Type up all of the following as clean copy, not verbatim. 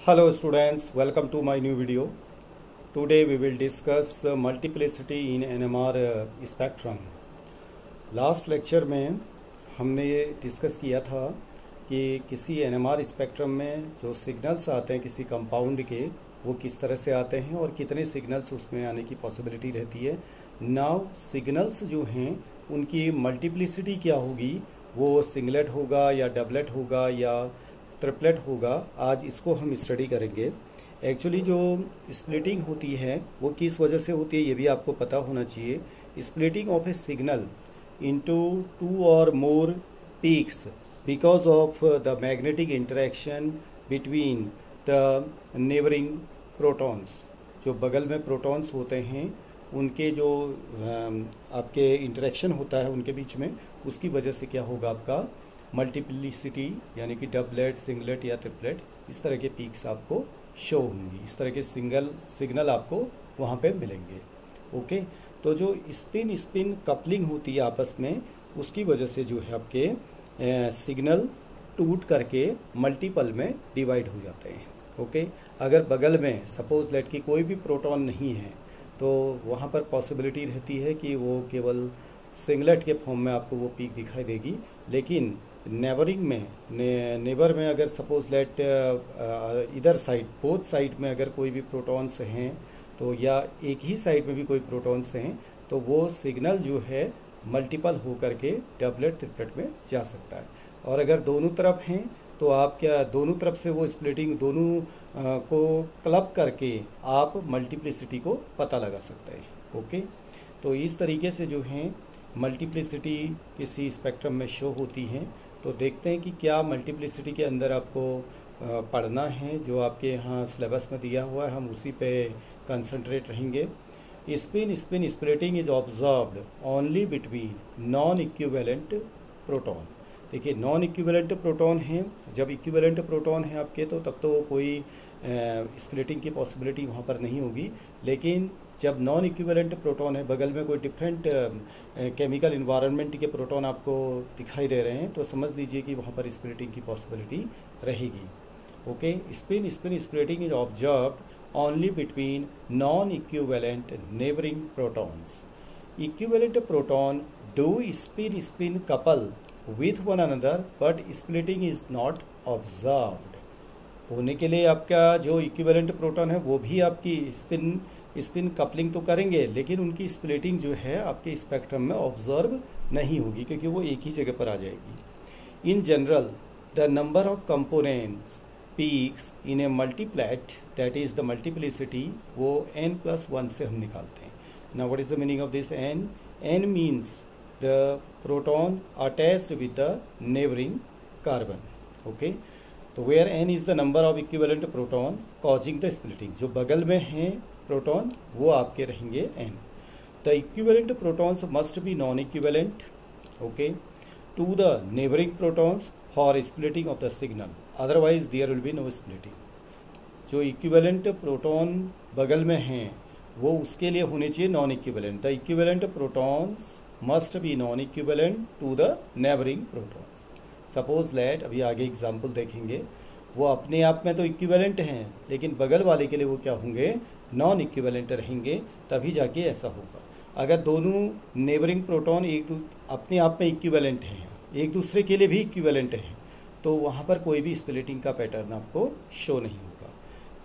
Hello students, welcome to my new video. Today we will discuss multiplicity in NMR spectrum. Last lecture में हमने ये discuss किया था कि किसी NMR स्पेक्ट्रम में जो सिग्नल्स आते हैं किसी कंपाउंड के वो किस तरह से आते हैं और कितने सिग्नल्स उसमें आने की पॉसिबिलिटी रहती है. नाउ सिग्नल्स जो हैं उनकी मल्टीप्लिसिटी क्या होगी, वो सिंगलेट होगा या डबलेट होगा या ट्रिपलेट होगा. आज इसको हम स्टडी करेंगे. एक्चुअली जो स्प्लिटिंग होती है वो किस वजह से होती है ये भी आपको पता होना चाहिए. Splitting of a signal into two और more peaks because of the magnetic interaction between the neighbouring protons. जो बगल में प्रोटॉन्स होते हैं उनके जो आपके इंटरेक्शन होता है उनके बीच में, उसकी वजह से क्या होगा, आपका मल्टीप्लिसिटी यानी कि डबलेट, सिंगलेट या ट्रिपलेट, इस तरह के पीक्स आपको शो होंगी. इस तरह के सिग्नल आपको वहाँ पे मिलेंगे. ओके, तो जो स्पिन स्पिन कपलिंग होती है आपस में, उसकी वजह से जो है आपके सिग्नल टूट करके मल्टीपल में डिवाइड हो जाते हैं. ओके, अगर बगल में सपोज लेट कि कोई भी प्रोटॉन नहीं है तो वहाँ पर पॉसिबिलिटी रहती है कि वो केवल सिंगलेट के फॉर्म में आपको वो पीक दिखाई देगी. लेकिन नेबरिंग में नेबर में अगर सपोज लेट इधर साइड बोथ साइड में अगर कोई भी प्रोटॉन्स हैं तो, या एक ही साइड में भी कोई प्रोटॉन्स हैं तो वो सिग्नल जो है मल्टीपल हो करके डबलेट ट्रिपलेट में जा सकता है. और अगर दोनों तरफ हैं तो आप क्या दोनों तरफ से वो स्प्लिटिंग दोनों को क्लब करके आप मल्टीप्लिसिटी को पता लगा सकते हैं. ओके, तो इस तरीके से जो है मल्टीप्लिसिटी किसी स्पेक्ट्रम में शो होती हैं. तो देखते हैं कि क्या मल्टीप्लिसिटी के अंदर आपको पढ़ना है. जो आपके यहाँ सिलेबस में दिया हुआ है हम उसी पे कंसंट्रेट रहेंगे. Spin spin splitting is observed only between non equivalent proton. देखिए, नॉन इक्विवेलेंट प्रोटॉन हैं. जब इक्विवेलेंट प्रोटॉन है आपके तो तब तो कोई स्प्लिटिंग की पॉसिबिलिटी वहाँ पर नहीं होगी. लेकिन जब नॉन इक्विवेलेंट प्रोटॉन है, बगल में कोई डिफरेंट केमिकल इन्वायरमेंट के प्रोटॉन आपको दिखाई दे रहे हैं, तो समझ लीजिए कि वहाँ पर स्प्लिटिंग की पॉसिबिलिटी रहेगी. Okay, spin spin splitting is observed only between non equivalent neighbouring protons. Equivalent proton do spin spin couple with one another but splitting is not observed. होने के लिए आपका जो इक्विवेलेंट प्रोटॉन है वो भी आपकी स्पिन कपलिंग तो करेंगे, लेकिन उनकी स्प्लिटिंग जो है आपके स्पेक्ट्रम में ऑब्जर्व नहीं होगी क्योंकि वो एक ही जगह पर आ जाएगी. In general the number of components peaks in a multiplet that is the multiplicity वो n+1 से हम निकालते हैं. Now what is the meaning of this n? n means the proton attached with the neighboring carbon. Okay, तो where n is the number of equivalent proton causing the splitting. जो बगल में हैं प्रोटॉन वो आपके रहेंगे n. The equivalent protons must be non-equivalent, okay, to the neighboring protons for splitting of the signal. Otherwise there will be no splitting. जो equivalent proton बगल में हैं वो उसके लिए होने चाहिए non equivalent. The equivalent protons must be non equivalent to the neighbouring protons. Suppose let, अभी आगे एग्जांपल देखेंगे, वो अपने आप में तो इक्विवेलेंट हैं लेकिन बगल वाले के लिए वो क्या होंगे, नॉन इक्विवेलेंट रहेंगे. तभी जाके ऐसा होगा. अगर दोनों नेबरिंग प्रोटॉन अपने आप में इक्विवेलेंट हैं, एक दूसरे के लिए भी इक्विवेलेंट हैं, तो वहाँ पर कोई भी स्प्लिटिंग का पैटर्न आपको शो नहीं होगा.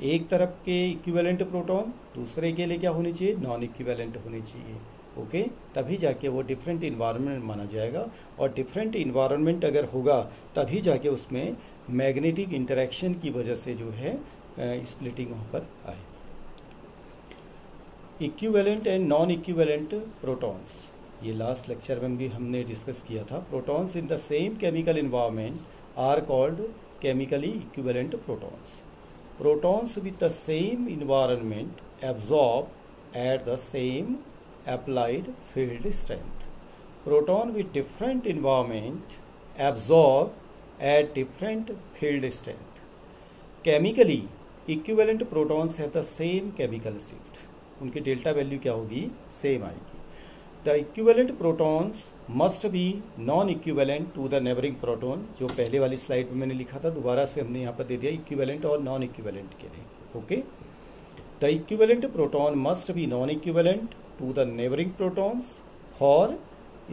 एक तरफ के इक्विवेलेंट प्रोटॉन दूसरे के लिए क्या होनी चाहिए, नॉन इक्विवेलेंट होनी चाहिए. ओके, तभी जाके वो डिफरेंट इन्वायरमेंट माना जाएगा. और डिफरेंट इन्वायरमेंट अगर होगा तभी जाके उसमें मैग्नेटिक इंटरेक्शन की वजह से जो है स्प्लिटिंग वहाँ पर आएगी. Equivalent and non equivalent protons, ये लास्ट लेक्चर में भी हमने डिस्कस किया था. Protons in the same chemical environment are called chemically equivalent protons. Protons with the same environment absorb at the same applied field strength. Proton with different environment absorb at different field strength. Chemically equivalent protons have the same chemical shift. उनकी delta value क्या होगी, same आएगी. The equivalent protons must be non equivalent to the neighbouring proton. जो पहले वाली slide में मैंने लिखा था, दोबारा से हमने यहाँ पर दे दिया इक्विवेलेंट और नॉन इक्विवेलेंट के लिए। Okay, the equivalent proton must be non equivalent to the neighbouring protons for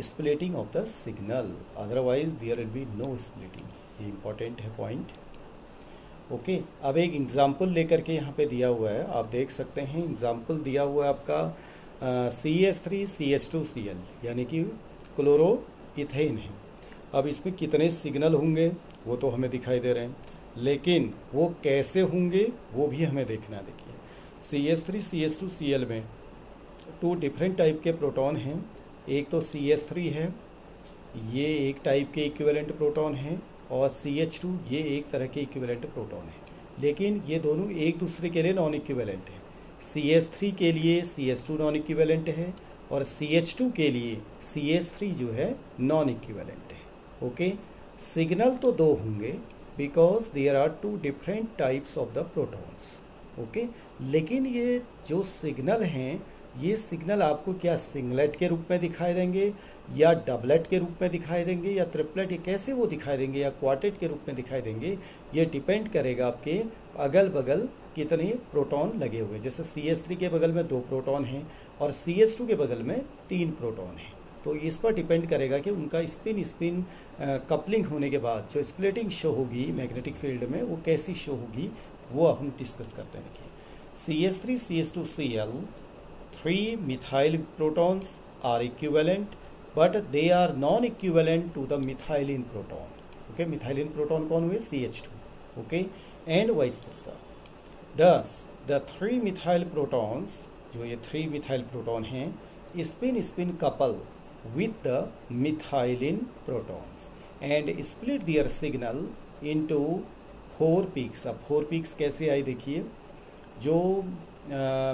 splitting of the signal, otherwise there will be no splitting. ये इंपॉर्टेंट है पॉइंट। ओके, अब एक एग्जाम्पल लेकर के यहाँ पे दिया हुआ है, आप देख सकते हैं। एग्जाम्पल दिया हुआ है आपका CH3CH2Cl, यानी कि क्लोरो इथेन है। अब इसमें कितने सिग्नल होंगे वो तो हमें दिखाई दे रहे हैं, लेकिन वो कैसे होंगे वो भी हमें देखना। देखिए, CH3CH2Cl में 2 डिफरेंट टाइप के प्रोटॉन हैं। एक तो CH3 है, ये एक टाइप के इक्विवेलेंट प्रोटॉन है, और CH2 ये एक तरह के इक्विवेलेंट प्रोटॉन है, लेकिन ये दोनों एक दूसरे के लिए नॉन इक्विवेलेंट है। CH3 के लिए CH2 नॉन इक्विवेलेंट है, और CH2 के लिए CH3 जो है नॉन इक्विवेलेंट है। ओके, सिग्नल तो दो होंगे because there are 2 different types of the protons. Okay, लेकिन ये जो सिग्नल हैं, ये सिग्नल आपको क्या सिंगलेट के रूप में दिखाई देंगे, या डबलेट के रूप में दिखाई देंगे, या ट्रिपलेट, ये कैसे वो दिखाई देंगे, या क्वार्टेट के रूप में दिखाई देंगे, ये डिपेंड करेगा आपके अगल बगल कितने प्रोटॉन लगे हुए। जैसे CH3 के बगल में 2 प्रोटॉन हैं और CH2 के बगल में 3 प्रोटॉन हैं, तो इस पर डिपेंड करेगा कि उनका स्पिन स्पिन कपलिंग होने के बाद जो स्प्लिटिंग शो होगी मैग्नेटिक फील्ड में, वो कैसी शो होगी वो हम डिस्कस करते हैं। देखिए, CH3CH2Cl 3 methyl protons are equivalent, but they are non-equivalent to the methylene proton. Okay, methylene proton कौन हुए? CH2. Okay, and vice versa. Thus, the 3 methyl protons, जो ये 3 methyl proton हैं, spin couple with the methylene protons and split their signal into 4 peaks. अब 4 peaks कैसे आई देखिए, जो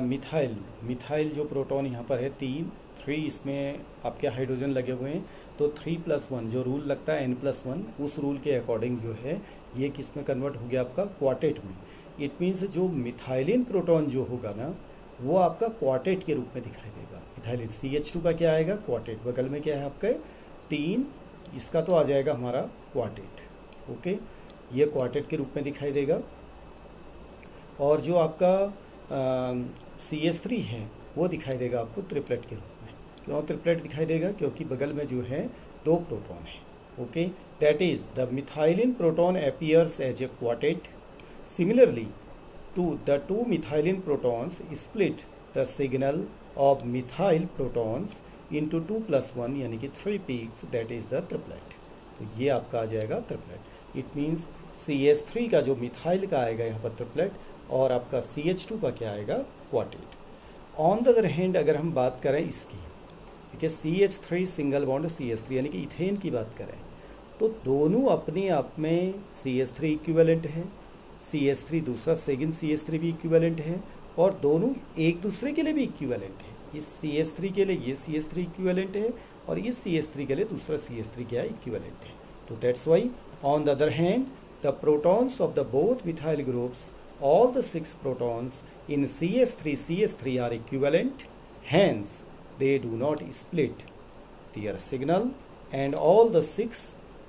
methyl जो प्रोटॉन यहाँ पर है 3 इसमें आपके हाइड्रोजन लगे हुए हैं, तो 3+1 जो रूल लगता है N+1, उस रूल के अकॉर्डिंग जो है ये किस में कन्वर्ट हो गया आपका क्वार्टेट में। इट मीन्स जो मिथाइलिन प्रोटॉन जो होगा ना, वो आपका क्वार्टेट के रूप में दिखाई देगा। मिथाइलिन CH2 का क्या आएगा? क्वार्टेट। बगल में क्या है आपका 3, इसका तो आ जाएगा हमारा क्वार्टेट। ओके, ये क्वार्टेट के रूप में दिखाई देगा। और जो आपका CH3 है वो दिखाई देगा आपको ट्रिपलेट के रूप में। क्यों ट्रिपलेट दिखाई देगा? क्योंकि बगल में जो है 2 प्रोटॉन है। Okay, that is the methylene proton appears as a quartet. Similarly to the 2 methylene protons split the signal of methyl protons into 2+1 यानी कि 3 peaks, that is the triplet. तो ये आपका आ जाएगा ट्रिपलेट। इट मीन्स CH3 का जो methyl का आएगा यहाँ पर ट्रिपलेट, और आपका CH2 का क्या आएगा? Quartet. On the other hand अगर हम बात करें इसकी, ठीक है, CH3 सिंगल बॉन्ड CH3 यानी कि इथेन की बात करें, तो दोनों अपने आप में CH3 इक्विवेलेंट है, CH3 दूसरा सेकंड CH3 भी इक्विवेलेंट है, और दोनों एक दूसरे के लिए भी इक्विवेलेंट है। इस CH3 के लिए ये CH3 इक्विवेलेंट है, और इस CH3 के लिए दूसरा CH3 क्या इक्विवेलेंट है। तो that's why on the other hand the protons of the both methyl groups, all the 6 protons in CH3 are equivalent, hence they do not split their signal, and all the 6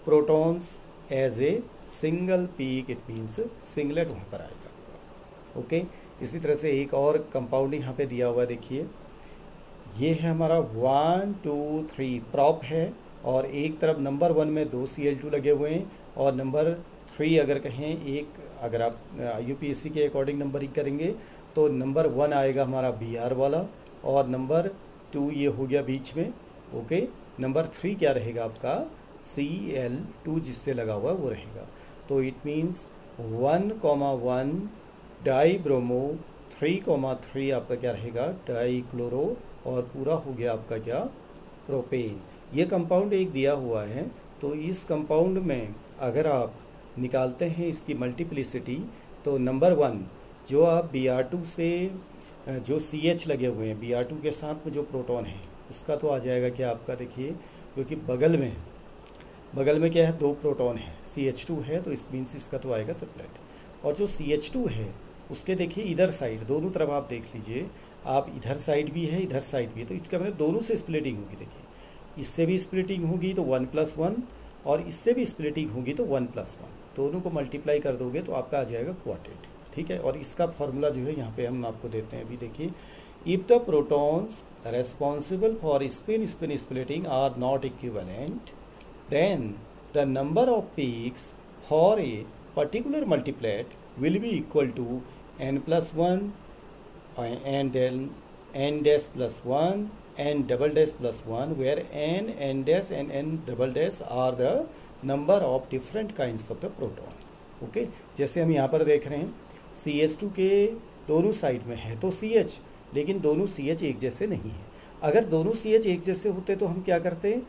protons as a single peak, it means singlet वहाँ पर आएगा आपका। Okay, इसी तरह से एक और compound यहाँ पे दिया हुआ देखिए, ये है हमारा 1 2 3 प्रॉप है, और एक तरफ नंबर 1 में 2 Cl2 लगे हुए हैं, और नंबर 3 अगर कहें एक, अगर आप UPSC के अकॉर्डिंग नंबरिंग करेंगे तो नंबर 1 आएगा हमारा Br वाला, और नंबर 2 ये हो गया बीच में। ओके, नंबर 3 क्या रहेगा आपका? Cl2 जिससे लगा हुआ वो रहेगा। तो इट मीन्स 1,1 डाईब्रोमो, 3,3 आपका क्या रहेगा? डाईक्लोरो, और पूरा हो गया आपका क्या? प्रोपेन। ये कंपाउंड एक दिया हुआ है, तो इस कंपाउंड में अगर आप निकालते हैं इसकी मल्टीप्लिसिटी, तो नंबर 1 जो आप Br2 से जो CH लगे हुए हैं, Br2 के साथ में जो प्रोटॉन है उसका तो आ जाएगा क्या आपका? देखिए, क्योंकि बगल में क्या है? 2 प्रोटॉन है, CH2 है, तो इस मीन्स इसका तो आएगा ट्रिपलेट। और जो CH2 है उसके देखिए इधर साइड दोनों तरफ आप देख लीजिए, आप इधर साइड भी है, इधर साइड भी है, तो इसका मतलब दोनों से स्प्लिटिंग होगी। देखिए इससे भी स्प्लिटिंग होगी तो 1+1, और इससे भी स्प्लिटिंग होगी तो 1+1, दोनों को मल्टीप्लाई कर दोगे तो आपका आ जाएगा क्वार्टेट। ठीक है, और इसका फॉर्मूला जो है यहाँ पे हम आपको देते हैं। अभी देखिए, if the protons responsible for spin splitting are not equivalent, then the number of peaks for a particular multiplet will be equal to n+1 and then n dash plus 1 n double dash plus 1, where n dash and n double dash are the number of different kinds of the proton. Okay, जैसे हम यहाँ पर देख रहे हैं CH2 के दोनों side में है तो CH, लेकिन दोनों CH एक जैसे नहीं है। अगर दोनों CH एक जैसे होते तो हम क्या करते,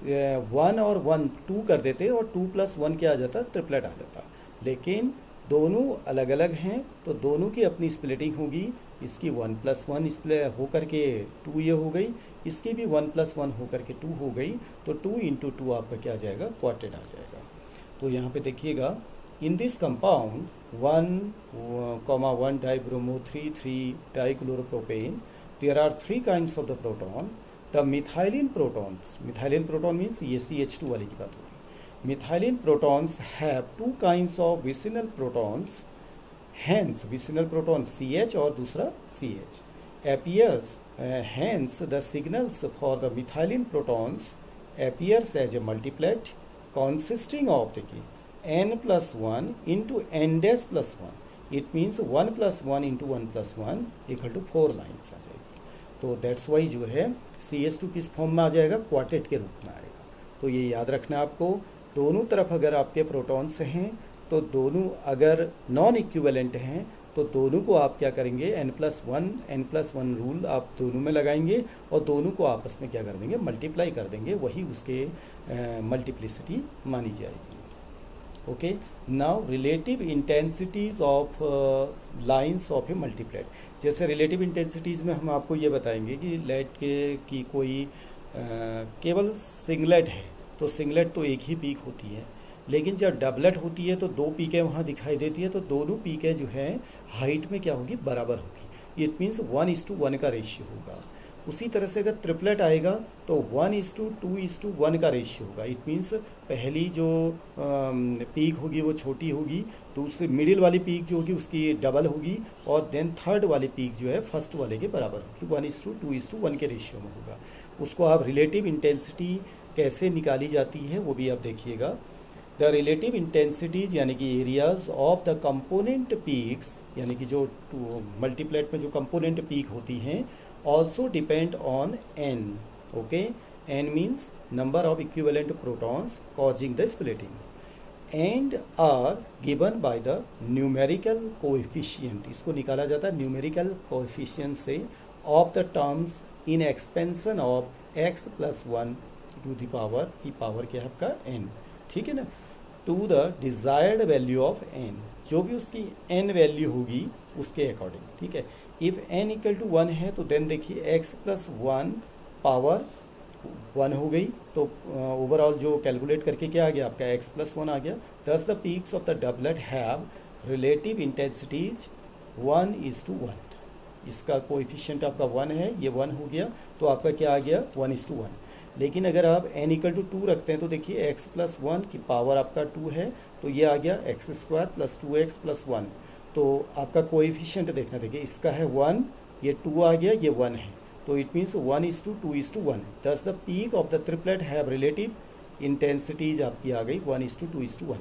1 और 1 2 कर देते और 2+1 क्या आ जाता, ट्रिपलेट आ जाता। लेकिन दोनों अलग अलग हैं तो दोनों की अपनी स्प्लिटिंग होगी। इसकी 1+1 स्प्लिट होकर के 2 ये हो गई, इसकी भी 1+1 होकर के 2 हो गई, तो 2 × 2 आपका क्या आ जाएगा, क्वार्टेट आ जाएगा। तो यहाँ पे देखिएगा, in this compound 1,1 dibromo 3,3 dichloropropane, there are 3 kinds of the proton. The methylene protons, methylene proton means ये CH2 वाली की बात होगी। Methylene protons have 2 kinds of vicinal protons, hence vicinal proton CH और दूसरा CH appears, hence the signals for the methylene protons appears as a multiplet consisting of देखिए n+1 into n-+1, it means 1+1 into 1+1 equal to 4 lines आ जाएगी। तो that's why जो है CH2 किस form में आ जाएगा, क्वार्टेट के रूप में आएगा। तो ये याद रखना आपको, दोनों तरफ अगर आपके प्रोटॉन्स हैं तो दोनों अगर नॉन इक्विवेलेंट हैं तो दोनों को आप क्या करेंगे, n+1 रूल आप दोनों में लगाएंगे और दोनों को आपस में क्या कर देंगे, मल्टीप्लाई कर देंगे, वही उसके मल्टीप्लिसिटी मानी जाएगी। Okay, now relative intensities of lines of a multiplet. जैसे रिलेटिव इंटेंसिटीज़ में हम आपको ये बताएंगे कि लाइट की कोई केवल सिंगलेट है तो सिंगलेट तो एक ही पीक होती है, लेकिन जब डबलेट होती है तो 2 पीकें वहाँ दिखाई देती है, तो दोनों पीकें जो हैं हाइट में क्या होगी, बराबर होगी। इट मीन्स 1:1 का रेशियो होगा। उसी तरह से अगर ट्रिपलेट आएगा तो 1:2:1 का रेशियो होगा। इट मीन्स पहली जो पीक होगी वो छोटी होगी, दूसरी मिडिल वाली पीक जो होगी उसकी डबल होगी, और देन थर्ड वाली पीक जो है फर्स्ट वाले के बराबर होगी, 1:2:1 के रेशियो में होगा। उसको आप रिलेटिव इंटेंसिटी कैसे निकाली जाती है वो भी आप देखिएगा। द रिलेटिव इंटेंसिटीज यानी कि areas of the component peaks, यानी कि जो मल्टीप्लेट में जो कंपोनेंट पीक होती हैं, also depend on n। Okay, n means number of equivalent protons causing the splitting, and are given by the numerical coefficient. इसको निकाला जाता है न्यूमेरिकल कोएफिशिएंट से, of the terms in expansion of x+1 to the power, की power क्या है आपका n, ठीक है ना, to the desired value of n, जो भी उसकी n वैल्यू होगी उसके अकॉर्डिंग। ठीक है, इफ n = 1 है तो देन देखिए x+1 पावर 1 हो गई, तो ओवरऑल जो कैलकुलेट करके क्या आ गया आपका x+1 आ गया। दस the peaks of the doublet have relative intensities 1:1। इसका कोएफिशिएंट आपका 1 है, ये 1 हो गया, तो आपका क्या आ गया 1:1। लेकिन अगर आप n = 2 रखते हैं तो देखिए x+1 की पावर आपका 2 है, तो ये आ गया x² + 2x+1। तो आपका कोएफिशिएंट देखना, देखिए इसका है 1, ये 2 आ गया, ये 1 है, तो it means 1:2:1। Thus the peak of the triplet have relative intensities आपकी आ गई 1:2:1।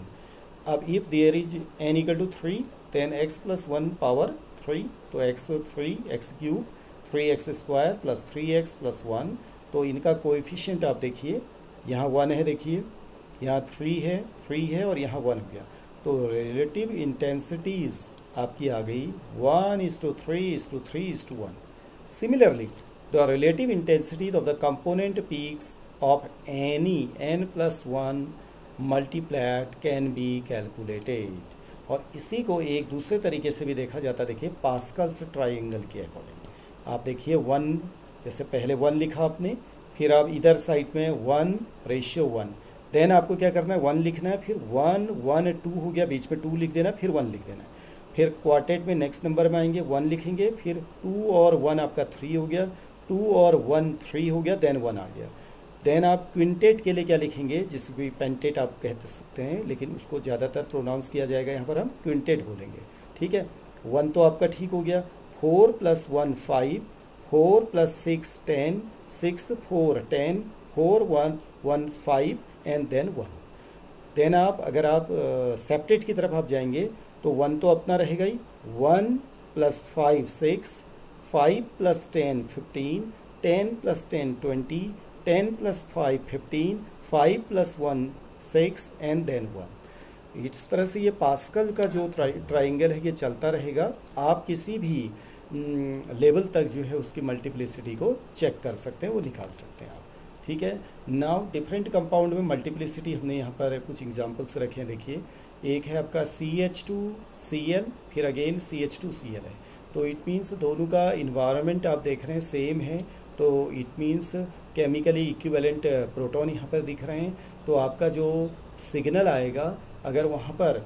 अब if there is n = 3 then x+1 power 3, तो x3 x³ 3x² + 3x+1। तो इनका कोएफिशिएंट आप देखिए, यहाँ 1 है, देखिए यहाँ 3 है और यहाँ 1 हो गया, तो रिलेटिव इंटेंसिटीज आपकी आ गई 1:3:3:1। Similarly the relative intensities of the component peaks of any n+1 multiplet can be calculated. और इसी को एक दूसरे तरीके से भी देखा जाता है, देखिए पास्कल्स ट्राइंगल के अकॉर्डिंग। आप देखिए 1, जैसे पहले 1 लिखा आपने, फिर आप इधर साइड में 1:1, देन आपको क्या करना है 1 लिखना है, फिर 1 1 2 हो गया, बीच में 2 लिख देना, फिर 1 लिख देना है। फिर क्वार्टेट में नेक्स्ट नंबर में आएंगे 1 लिखेंगे, फिर 2 और 1 आपका 3 हो गया, 2 और 1 3 हो गया, देन 1 आ गया। देन आप क्विंटेट के लिए क्या लिखेंगे, जिसको भी पेंटेट आप कह सकते हैं, लेकिन उसको ज़्यादातर प्रोनाउंस किया जाएगा, यहाँ पर हम क्विंटेट बोलेंगे। ठीक है, 1 तो आपका ठीक हो गया, 4 + 1 5, 4 + 6 10, 6 4 10, 4 1 1 5 एंड देन 1। देन आप अगर आप सेपरेट की तरफ आप जाएंगे तो 1 तो अपना रहेगा ही, 1 + 5 6, 5 + 10 15, 10 + 10 20, 10 + 5 15, 5 + 1 6 एंड देन 1। इस तरह से ये पास्कल का जो ट्राइंगल है ये चलता रहेगा। आप किसी भी लेवल तक जो है उसकी मल्टीप्लिसिटी को चेक कर सकते हैं, वो निकाल सकते हैं आप। ठीक है, नाउ डिफरेंट कंपाउंड में मल्टीप्लिसिटी हमने यहाँ पर कुछ एग्जांपल्स रखे हैं। देखिए, एक है आपका CH2Cl, फिर अगेन CH2Cl है, तो इट मीन्स दोनों का इन्वायरमेंट आप देख रहे हैं सेम है, तो it means chemically equivalent proton यहाँ पर दिख रहे हैं। तो आपका जो सिग्नल आएगा, अगर वहाँ पर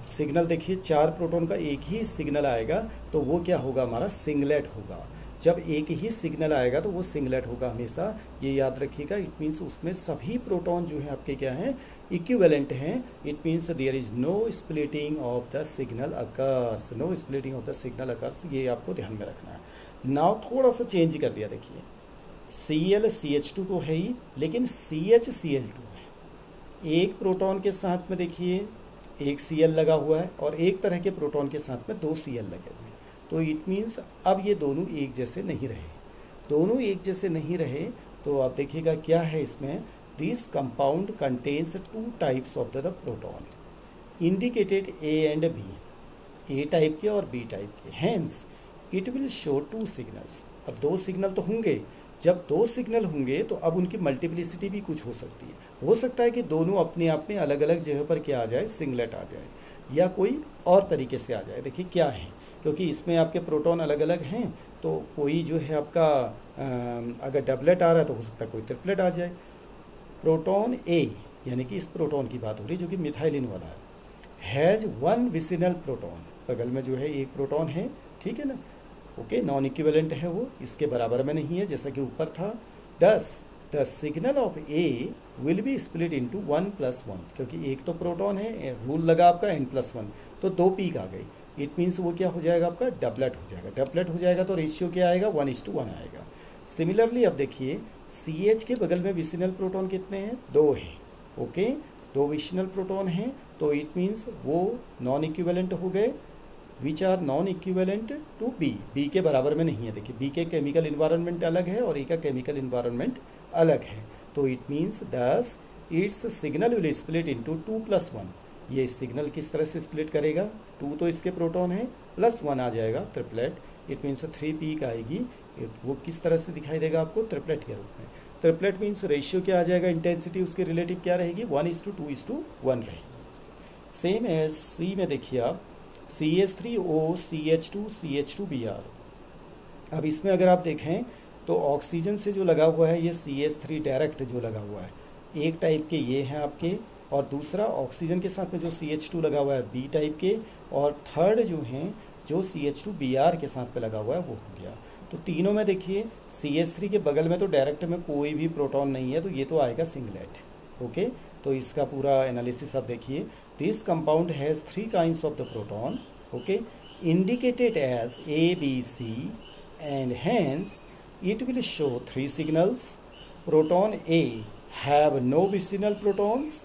सिग्नल देखिए 4 प्रोटॉन का एक ही सिग्नल आएगा तो वो क्या होगा, हमारा सिंगलेट होगा। जब एक ही सिग्नल आएगा तो वो सिंगलेट होगा हमेशा, ये याद रखिएगा। इट मीन्स उसमें सभी प्रोटॉन जो है आपके क्या हैं, इक्विवेलेंट हैं। It means there is no splitting of the signal occurs, no splitting of the signal occurs, ये आपको ध्यान में रखना है। नाउ थोड़ा सा चेंज कर दिया, देखिए Cl CH2 तो है ही, लेकिन CH Cl2 है। एक प्रोटॉन के साथ में देखिए एक Cl लगा हुआ है और एक तरह के प्रोटॉन के साथ में 2 Cl लगे हुए हैं। तो इट मीन्स अब ये दोनों एक जैसे नहीं रहे, दोनों एक जैसे नहीं रहे तो आप देखिएगा क्या है इसमें, this compound contains 2 types of the proton indicated A and B, A type के और B टाइप के, hence it will show 2 signals. अब 2 सिग्नल तो होंगे, जब 2 सिग्नल होंगे तो अब उनकी मल्टीप्लिसिटी भी कुछ हो सकती है। हो सकता है कि दोनों अपने आप में अलग अलग जगह पर क्या आ जाए, सिंगलेट आ जाए, या कोई और तरीके से आ जाए। देखिए क्या है, क्योंकि इसमें आपके प्रोटॉन अलग अलग हैं, तो कोई जो है आपका अगर डबलेट आ रहा है तो हो सकता है कोई ट्रिपलेट आ जाए। प्रोटॉन A, यानी कि इस प्रोटॉन की बात हो रही है जो कि मिथाइलिन वाला है, हैज़ 1 विसिनल प्रोटॉन, बगल में जो है एक प्रोटॉन है, ठीक है ना, ओके, नॉन इक्विवेलेंट है, वो इसके बराबर में नहीं है जैसा कि ऊपर था। दस the signal of A will be split into 1 + 1, क्योंकि एक तो प्रोटॉन है, रूल लगा आपका n+1, तो 2 पीक आ गई। इट मीन्स वो क्या हो जाएगा, आपका डबलेट हो जाएगा। डबलेट हो जाएगा तो रेशियो क्या आएगा, 1:1 आएगा। सिमिलरली अब देखिए CH के बगल में विसिनल प्रोटॉन कितने हैं, 2 हैं, ओके, 2 विसिनल प्रोटॉन हैं, तो इट मीन्स वो नॉन इक्विवेलेंट हो गए, which are non equivalent to B के बराबर में नहीं है। देखिए बी के केमिकल इन्वायरमेंट अलग है और ए का केमिकल इन्वायरमेंट अलग है, तो इट मीन्स दस it's signal will split into 2 + 1। ये सिग्नल किस तरह से स्प्लिट करेगा, 2 तो इसके प्रोटॉन है, +1 आ जाएगा ट्रिपलेट, इट मीन्स 3 पीक आएगी। वो किस तरह से दिखाई देगा आपको, ट्रिपलेट के रूप में। ट्रिपलेट मीन्स रेशियो क्या आ जाएगा, इंटेंसिटी उसके रिलेटिव क्या रहेगी, 1:2:1 रहेगी। सेम एज सी में देखिए आप CH3O CH2 CH2Br। अब इसमें अगर आप देखें तो ऑक्सीजन से जो लगा हुआ है ये CH3 डायरेक्ट जो लगा हुआ है, एक टाइप के ये हैं आपके, और दूसरा ऑक्सीजन के साथ में जो CH2 लगा हुआ है B टाइप के, और थर्ड जो हैं जो CH2Br के साथ में लगा हुआ है वो हो गया। तो तीनों में देखिए CH3 के बगल में तो डायरेक्ट में कोई भी प्रोटॉन नहीं है, तो ये तो आएगा सिंगलेट, ओके। तो इसका पूरा एनालिसिस आप देखिए, this compound has 3 kinds of the proton, okay, indicated as A, B, C, and hence it will show 3 signals. Proton A have no vicinal protons,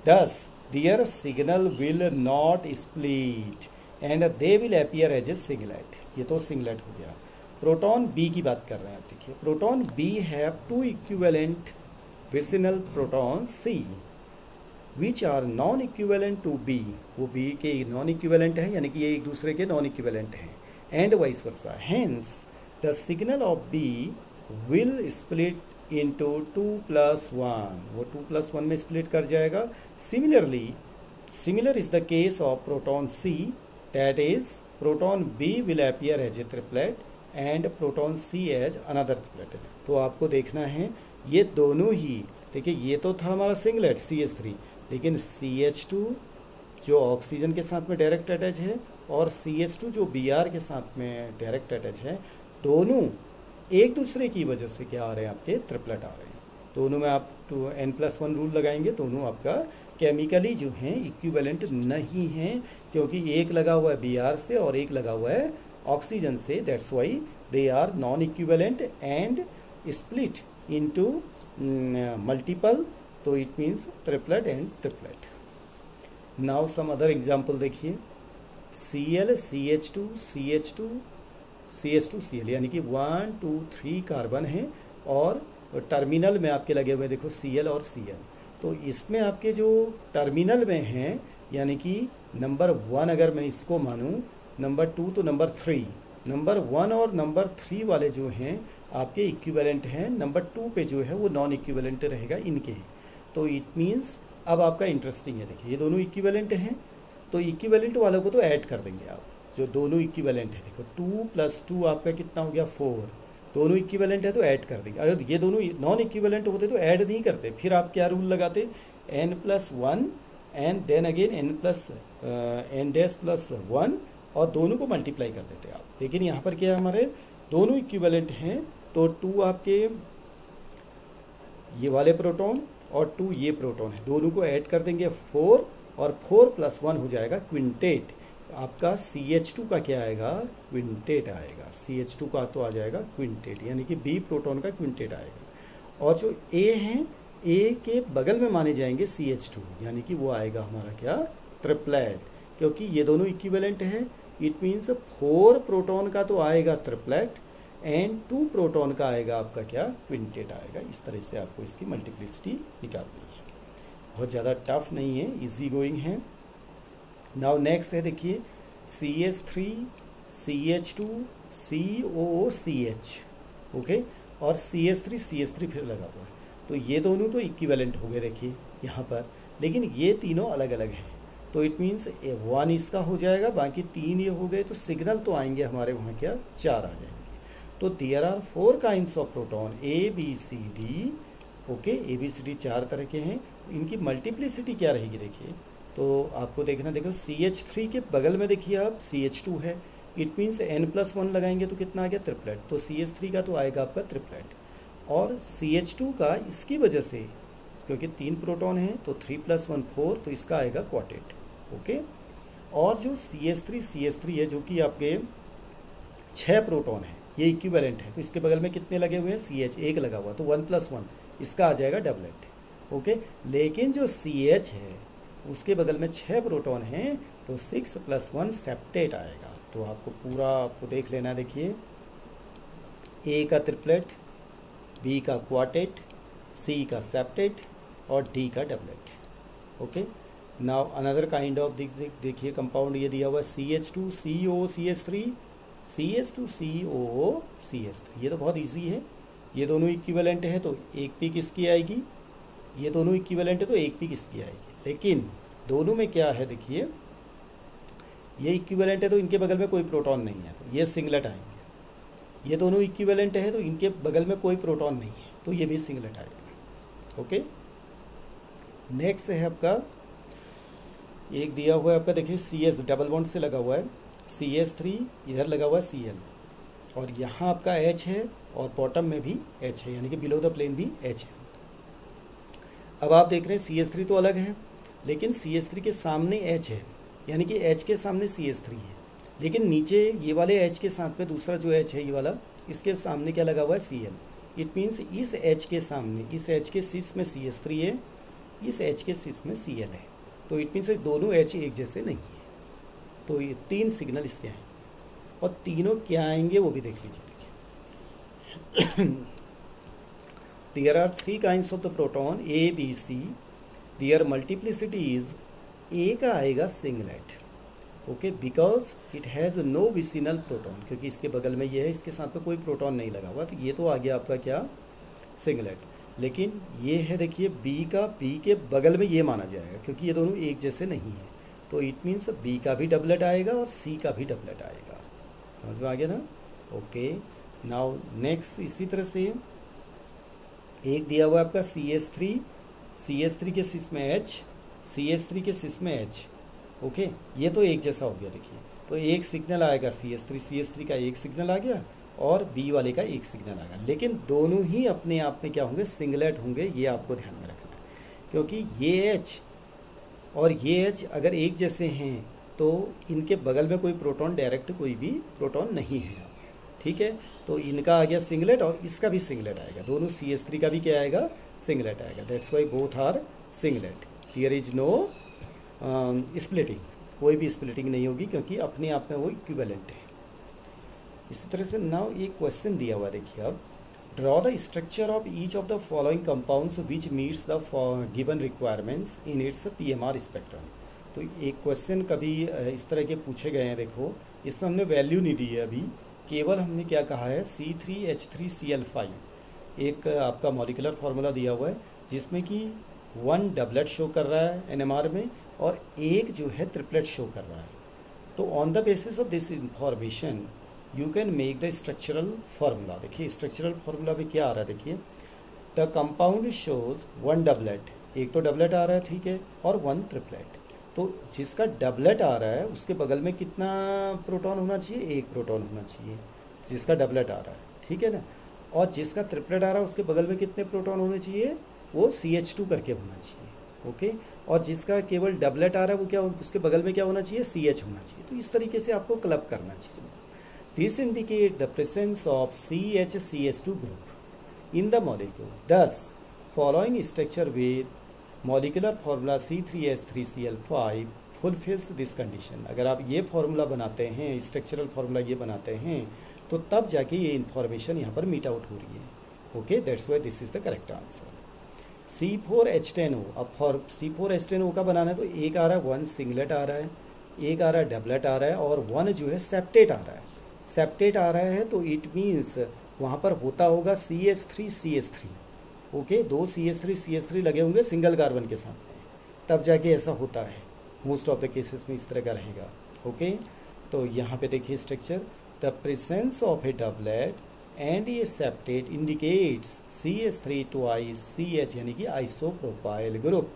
thus their signal will not split and they will appear as a singlet. ये तो singlet हो गया। Proton B की बात कर रहे हैं आप, देखिए proton B have 2 equivalent vicinal protons C which are non equivalent to B, वो B के नॉन इक्विवेलेंट है, यानी कि ये एक दूसरे के नॉन इक्विवेलेंट हैं, and vice versa. Hence the signal of B will split into 2 + 1, वो 2 + 1 में स्प्लिट कर जाएगा। Similar is the case of proton C, that is proton B will appear as a triplet and proton C as another triplet. तो आपको देखना है ये दोनों ही, देखिए ये तो था हमारा सिंगलेट CH3, लेकिन CH2 जो ऑक्सीजन के साथ में डायरेक्ट अटैच है और CH2 जो Br के साथ में डायरेक्ट अटैच है, दोनों एक दूसरे की वजह से क्या आ रहे हैं, आपके ट्रिपलेट आ रहे हैं। दोनों में आप N+1 रूल लगाएंगे, दोनों आपका केमिकली जो हैं इक्विवेलेंट नहीं हैं, क्योंकि एक लगा हुआ है Br से और एक लगा हुआ है ऑक्सीजन से। That's why they are non equivalent and split into multiple, तो it means triplet and triplet. Now some other example देखिए, Cl CH2 CH2 CH2 Cl, यानी कि 1 2 3 कार्बन है और टर्मिनल में आपके लगे हुए देखो Cl और Cl। तो इसमें आपके जो टर्मिनल में हैं, यानी कि नंबर 1 अगर मैं इसको मानूं, नंबर 2 तो नंबर 3, नंबर 1 और नंबर 3 वाले जो हैं आपके इक्विवेलेंट हैं, नंबर 2 पे जो है वो नॉन इक्विवेलेंट रहेगा इनके। तो इट मीन्स अब आपका इंटरेस्टिंग है, देखिए ये दोनों इक्विवेलेंट हैं, तो इक्विवेलेंट वालों को तो ऐड कर देंगे आप, जो दोनों इक्विवेलेंट है। देखो 2 + 2 आपका कितना हो गया 4, दोनों इक्विवेलेंट है तो ऐड कर देंगे। अगर ये दोनों नॉन इक्विवेलेंट होते तो ऐड नहीं करते, फिर आप क्या रूल लगाते, N+1 and then again N'+1 और दोनों को मल्टीप्लाई कर देते आप। लेकिन यहाँ पर क्या है, हमारे दोनों इक्विवेलेंट हैं, तो 2 आपके ये वाले प्रोटॉन और 2 ये प्रोटॉन है, दोनों को ऐड कर देंगे 4, और 4 + 1 हो जाएगा क्विंटेट। आपका CH2 का क्या आएगा, क्विंटेट आएगा। CH2 का तो आ जाएगा क्विंटेट, यानी कि B प्रोटॉन का क्विंटेट आएगा। और जो A हैं, A के बगल में माने जाएंगे CH2, यानी कि वो आएगा हमारा क्या, ट्रिपलेट, क्योंकि ये दोनों इक्विवेलेंट है। इट मीन्स 4 प्रोटॉन का तो आएगा ट्रिपलेट एंड 2 प्रोटॉन का आएगा आपका क्या, क्विंटेट आएगा। इस तरह से आपको इसकी मल्टीप्लिसिटी निकालनी है, बहुत ज़्यादा टफ नहीं है, इजी गोइंग है। नाउ नेक्स्ट है देखिए CH3 CH2 COOCH, ओके, और CH3 फिर लगा हुआ है, तो ये दोनों तो इक्विवेलेंट हो गए देखिए यहाँ पर, लेकिन ये तीनों अलग अलग हैं। तो इट मीन्स 1 इसका हो जाएगा, बाकी 3 ये हो गए, तो सिग्नल तो आएंगे हमारे वहाँ क्या, 4 आ जाएंगे। तो there are 4 kinds of proton ABCD, okay, ABCD 4 तरह के हैं। इनकी मल्टीप्लिसिटी क्या रहेगी देखिए, तो आपको देखना, देखो CH3 के बगल में देखिए आप CH2 है, इट मीन्स N+1 लगाएंगे तो कितना आ गया, ट्रिपलेट, तो CH3 का तो आएगा आपका ट्रिपलेट, और CH2 का इसकी वजह से क्योंकि 3 प्रोटॉन हैं तो 3 + 1 4, तो इसका आएगा क्वार्टेट, ओके। और जो CH3 है जो कि आपके 6 प्रोटॉन है, ये इक्विवेलेंट है, तो इसके बगल में कितने लगे हुए हैं, CH एक लगा हुआ, तो 1 + 1 इसका आ जाएगा डबलेट, ओके। लेकिन जो CH है उसके बगल में 6 प्रोटॉन हैं, तो 6 + 1 सेप्टेट आएगा। तो आपको पूरा आपको देख लेना, देखिए A का ट्रिपलेट, B का क्वार्टेट, C का सेप्टेट और D का doublet, okay. Now another kind of देखिए कंपाउंड ये दिया हुआ है CH2 COCH3 CH2 COCH3, ये तो बहुत इजी है, ये दोनों इक्विवेलेंट है तो एक पीक इसकी आएगी, ये दोनों इक्विवेलेंट है तो एक पीक इसकी आएगी। लेकिन दोनों में क्या है देखिए, ये इक्विवेलेंट है तो इनके बगल में कोई प्रोटॉन नहीं है, तो ये सिंगलेट आएंगे। ये दोनों इक्विवेलेंट है तो इनके बगल में कोई प्रोटॉन नहीं है, तो ये भी सिंगलेट आएगा, ओके। नेक्स्ट है आपका, एक दिया हुआ है आपका देखिए CH डबल बॉन्ड से लगा हुआ है, CH3 इधर लगा हुआ है Cl, और यहाँ आपका H है और बॉटम में भी H है, यानी कि बिलो द प्लेन भी H है। अब आप देख रहे हैं CH3 तो अलग है, लेकिन CH3 के सामने H है, यानी कि H के सामने CH3 है, लेकिन नीचे ये वाले H के साथ में दूसरा जो H है ये वाला, इसके सामने क्या लगा हुआ है, Cl। इट मीन्स इस H के सामने, इस H के सिस में CH3 है, इस H के सिस में Cl है, तो इट मीन्स दोनों H एक जैसे नहीं है। तो ये 3 सिग्नल इसके हैं, और तीनों क्या आएंगे वो भी देख लीजिए। देखिए there are 3 kinds of the proton A B C, their multiplicity is A का आएगा singlet, okay, because it has no vicinal proton, क्योंकि इसके बगल में ये है, इसके साथ में कोई प्रोटॉन नहीं लगा हुआ, तो ये तो आ गया आपका क्या, सिंगलेट। लेकिन ये है देखिए B का, B के बगल में ये माना जाएगा, क्योंकि ये दोनों एक जैसे नहीं है, तो इट मीन्स B का भी डबलेट आएगा और C का भी डबलेट आएगा। समझ में आ गया ना, ओके। नाउ नेक्स्ट इसी तरह से एक दिया हुआ है आपका CH3 के सिस में H, CH3 के सिस में H, ओके, ये तो एक जैसा हो गया देखिए, तो एक सिग्नल आएगा CH3 का एक सिग्नल आ गया और B वाले का एक सिग्नल आ गया, लेकिन दोनों ही अपने आप में क्या होंगे, सिंगलेट होंगे। ये आपको ध्यान में रखना है, क्योंकि ये H और ये H अगर एक जैसे हैं तो इनके बगल में कोई प्रोटॉन, डायरेक्ट कोई भी प्रोटॉन नहीं है, ठीक है। तो इनका आ गया सिंगलेट और इसका भी सिंगलेट आएगा, दोनों CH3 का भी क्या आएगा, सिंगलेट आएगा। That's why both are singlet. Here is no splitting, कोई भी स्प्लिटिंग नहीं होगी क्योंकि अपने आप में वो इक्विवेलेंट है। इसी तरह से नाउ एक क्वेश्चन दिया हुआ, देखिए अब, draw the structure of each of the following compounds which meets the given requirements in its PMR spectrum. तो एक क्वेश्चन कभी इस तरह के पूछे गए हैं, देखो इसमें हमने वैल्यू नहीं दी है अभी, केवल हमने क्या कहा है, C3H3Cl5 एक आपका मॉलिकुलर फार्मूला दिया हुआ है जिसमें कि 1 डबलेट शो कर रहा है NMR में और एक जो है ट्रिपलेट शो कर रहा है। तो on the basis of this information you can make the structural formula. देखिए स्ट्रक्चरल फार्मूला में क्या आ रहा है, देखिए द कंपाउंड शोज 1 डबलेट, एक तो डबलेट आ रहा है, ठीक है, और 1 ट्रिपलेट। तो जिसका डबलेट आ रहा है उसके बगल में कितना प्रोटॉन होना चाहिए, एक प्रोटॉन होना चाहिए जिसका डबलेट आ रहा है, ठीक है ना। और जिसका ट्रिपलेट आ रहा है उसके बगल में कितने प्रोटॉन होने चाहिए, वो CH2 करके होना चाहिए, ओके। और जिसका केवल डबलेट आ रहा है वो क्या, उसके बगल में क्या होना चाहिए, CH होना चाहिए। तो इस तरीके से आपको क्लब करना चाहिए। This indicate the presence of CH-CH2 group in the molecule. This following structure with molecular formula C3H3Cl5 fulfils this condition. अगर आप ये फार्मूला बनाते हैं, स्ट्रक्चरल फार्मूला ये बनाते हैं, तो तब जाके ये इंफॉर्मेशन यहाँ पर मीट आउट हो रही है, okay. That's why this is the correct answer. C4H10O, अब फॉर C4H10O का बनाना है तो एक आ रहा है 1 सिंगलेट आ रहा है, एक आ रहा है डबलेट आ रहा है और 1 जो है सेप्टेट आ रहा है। सेप्टेट आ रहा है तो इट मीन्स वहाँ पर होता होगा CH3 ओके, 2 CH3 लगे होंगे सिंगल कार्बन के साथ में, तब जाके ऐसा होता है। मोस्ट ऑफ द केसेस में इस तरह का रहेगा, ओके। तो यहाँ पे देखिए structure, the presence of a doublet and a septet indicates CH3 twice CH यानी कि isopropyl group.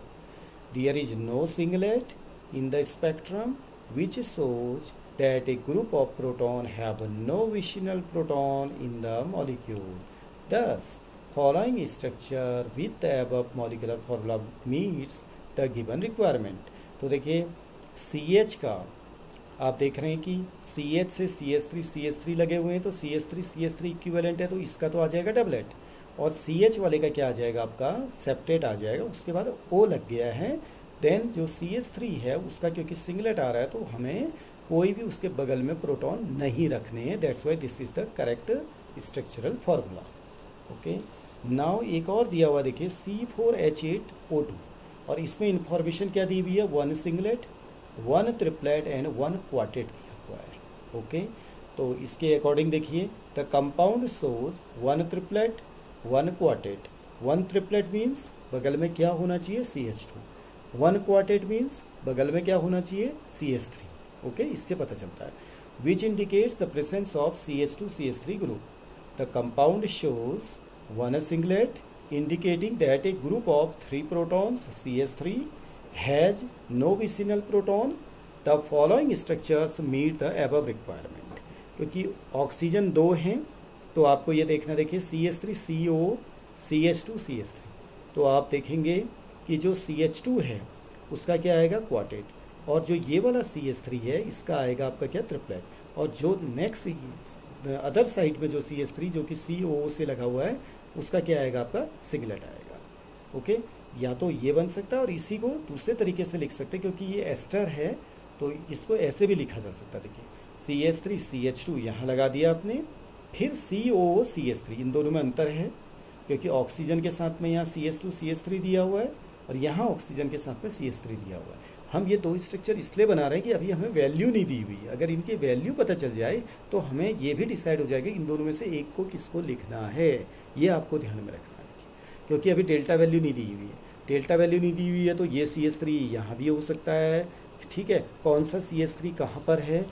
There is no singlet in the spectrum which shows that a group of proton have no vicinal proton in the molecule. Thus, following structure with the above molecular formula meets the given requirement. तो देखिए CH का आप देख रहे हैं कि CH से CH3 लगे हुए हैं, तो CH3 इक्विवेलेंट है, तो इसका तो आ जाएगा डबलेट, और CH वाले का क्या आ जाएगा, आपका सेप्टेट आ जाएगा। उसके बाद O लग गया है, देन जो CH3 है उसका क्योंकि सिंगलेट आ रहा है तो हमें कोई भी उसके बगल में प्रोटॉन नहीं रखने हैं। That's why this is the correct structural formula, okay. Now एक और दिया हुआ देखिए C4H8O2, और इसमें इंफॉर्मेशन क्या दी हुई है, 1 सिंगलेट, 1 ट्रिपलेट एंड 1 क्वार्टेट दिया हुआ है, ओके। तो इसके अकॉर्डिंग देखिए the compound shows 1 triplet 1 quartet. 1 triplet means बगल में क्या होना चाहिए, CH2, 1 क्वार्टेट मीन्स बगल में क्या होना चाहिए, CH3, ओके। इससे पता चलता है which indicates the presence of CH2-CH3 group. The compound shows 1 singlet indicating that a group of 3 protons CH3 has no vicinal proton. The following structures meet the above requirement. क्योंकि oxygen 2 हैं तो आपको ये देखना, देखिए CH3CO CH2CH3, तो आप देखेंगे कि जो CH2 है उसका क्या आएगा, क्वार्टेट, और जो ये वाला CH3 है इसका आएगा आपका क्या, ट्रिपलेट, और जो नेक्स्ट अदर साइड में जो CH3 जो कि COO से लगा हुआ है उसका क्या आएगा, आपका सिंगलेट आएगा, ओके। या तो ये बन सकता है और इसी को दूसरे तरीके से लिख सकते हैं, क्योंकि ये एस्टर है तो इसको ऐसे भी लिखा जा सकता है। देखिए CH3 CH2 यहाँ लगा दिया आपने, फिर COO CH3, इन दोनों में अंतर है क्योंकि ऑक्सीजन के साथ में यहाँ CH2 CH3 दिया हुआ है और यहाँ ऑक्सीजन के साथ में CH3 दिया हुआ है। हम ये 2 स्ट्रक्चर इसलिए बना रहे हैं कि अभी हमें वैल्यू नहीं दी हुई है। अगर इनकी वैल्यू पता चल जाए तो हमें ये भी डिसाइड हो जाएगा इन दोनों में से एक को किसको लिखना है, ये आपको ध्यान में रखना है। देखिए क्योंकि अभी डेल्टा वैल्यू नहीं दी हुई है, डेल्टा वैल्यू नहीं दी हुई है तो ये CH3 यहाँ भी हो सकता है, ठीक है। कौन सा CH3 कहाँ पर है,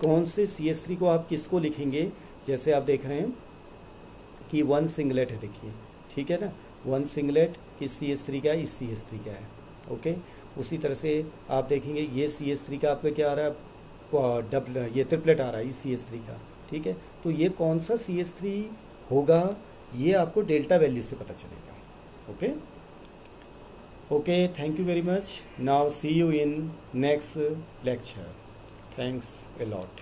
कौन से CH3 को आप किसको लिखेंगे, जैसे आप देख रहे हैं कि 1 सिंगलेट है, देखिए ठीक है ना, 1 सिंगलेट किस CH3 का है, इस CH3 का है, ओके। उसी तरह से आप देखेंगे ये CH3 का आपका क्या आ रहा है, डबल ये ट्रिपलेट आ रहा है CH3 का, ठीक है। तो ये कौन सा CH3 होगा ये आपको डेल्टा वैल्यू से पता चलेगा। Okay okay, thank you very much. Now see you in next lecture. Thanks a lot.